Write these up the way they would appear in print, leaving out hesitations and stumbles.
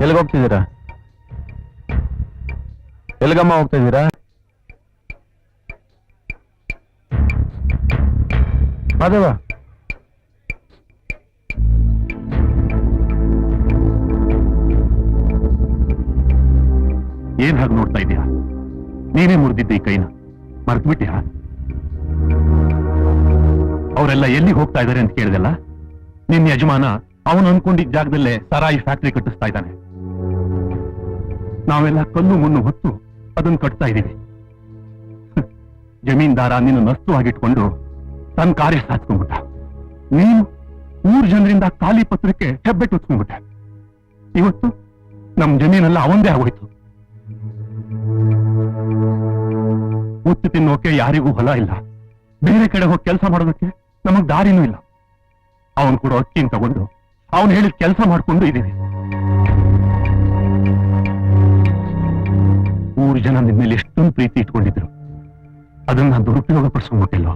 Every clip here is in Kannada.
ಎಲ್ಲಿಗೆ ಹೋಗ್ತಿದ್ದೀರಾ? ಎಲ್ಲಿಗಮ್ಮ ಹೋಗ್ತಾ ಇದ್ದೀರಾ? ಮಾದೇವ, ಏನ್ ಹಾಗೆ ನೋಡ್ತಾ ಇದೀಯಾ? ನೀನೇ ಮುರಿದಿದ್ದೆ ಈ ಕೈನ, ಮರ್ತ್ಬಿಟ್ಯಾ? ಅವರೆಲ್ಲ ಎಲ್ಲಿ ಹೋಗ್ತಾ ಇದಾರೆ ಅಂತ ಕೇಳಿದೆಲ್ಲ. ನಿನ್ನ ಯಜಮಾನ ಅವನು ಅನ್ಕೊಂಡಿದ್ದ ಜಾಗದಲ್ಲೇ ಸರಾಯಿ ಫ್ಯಾಕ್ಟರಿ ಕಟ್ಟಿಸ್ತಾ ಇದ್ದಾನೆ. ನಾವೆಲ್ಲ ಕಲ್ಲು ಮುನ್ನು ಹೊತ್ತು ಅದನ್ನು ಕಟ್ತಾ ಇದ್ದೀವಿ. ಜಮೀನ್ದಾರ ನಿನ್ನ ನಸ್ತುವಾಗಿಟ್ಕೊಂಡು ತನ್ನ ಕಾರ್ಯ ಸಾಧಿಸ್ಕೊಂಡ್ಬಿಟ್ಟ. ನೀನು 3 ಜನರಿಂದ ಖಾಲಿ ಪತ್ರಕ್ಕೆ ಹೆಬ್ಬೆಟ್ಟು ಹೊತ್ಕೊಂಡ್ಬಿಟ್ಟೆ. ಇವತ್ತು ನಮ್ ಜಮೀನೆಲ್ಲ ಅವಂದೇ ಆಗೋಯ್ತು. ಉತ್ತು ತಿನ್ನೋಕೆ ಯಾರಿಗೂ ಹೊಲ ಇಲ್ಲ, ಬೇರೆ ಕಡೆ ಹೋಗಿ ಕೆಲಸ ಮಾಡೋದಕ್ಕೆ ನಮಗ್ ದಾರಿನೂ ಇಲ್ಲ. ಅವನು ಕೂಡ ಅಕ್ಕಿನ ತಗೊಂಡು ಅವನು ಹೇಳಿದ ಕೆಲಸ ಮಾಡ್ಕೊಂಡು ಇದ್ದೀವಿ. 3 ಜನ ನಿನ್ನ ಮೇಲೆ ಎಷ್ಟೊಂದು ಪ್ರೀತಿ ಇಟ್ಕೊಂಡಿದ್ರು, ಅದನ್ನ ದುರುಪಯೋಗ ಪಡಿಸ್ಕೊಂಡ್ಬಿಟ್ಟಿಲ್ಲ.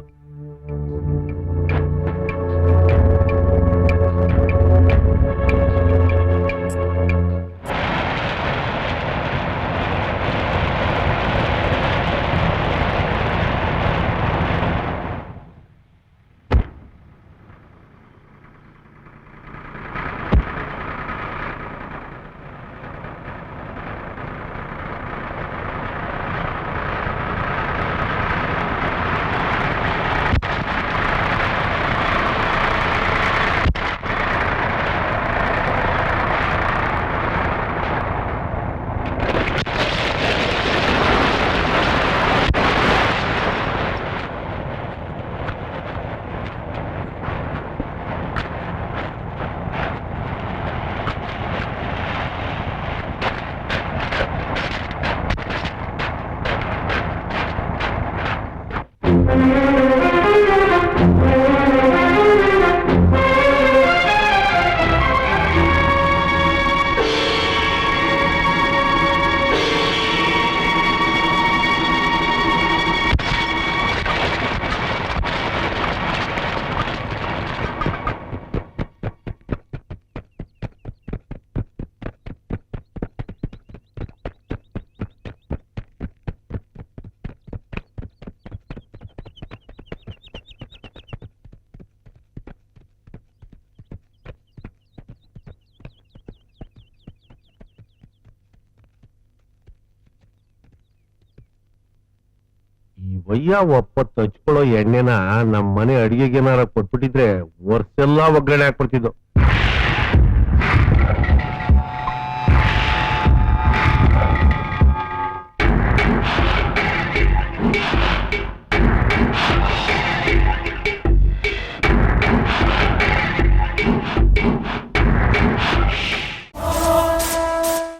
ವಯ್ಯ ಒಪ್ಪತ್ತು ಹಚ್ಕೊಳ್ಳೋ ಎಣ್ಣೆನ ನಮ್ಮ ಮನೆ ಅಡಿಗೆಗೇನಾರ ಕೊಟ್ಬಿಟ್ಟಿದ್ರೆ ವರ್ಷೆಲ್ಲಾ ಒಗ್ಗರಣೆ ಹಾಕ್ಬಿಡ್ತಿದ್ದು.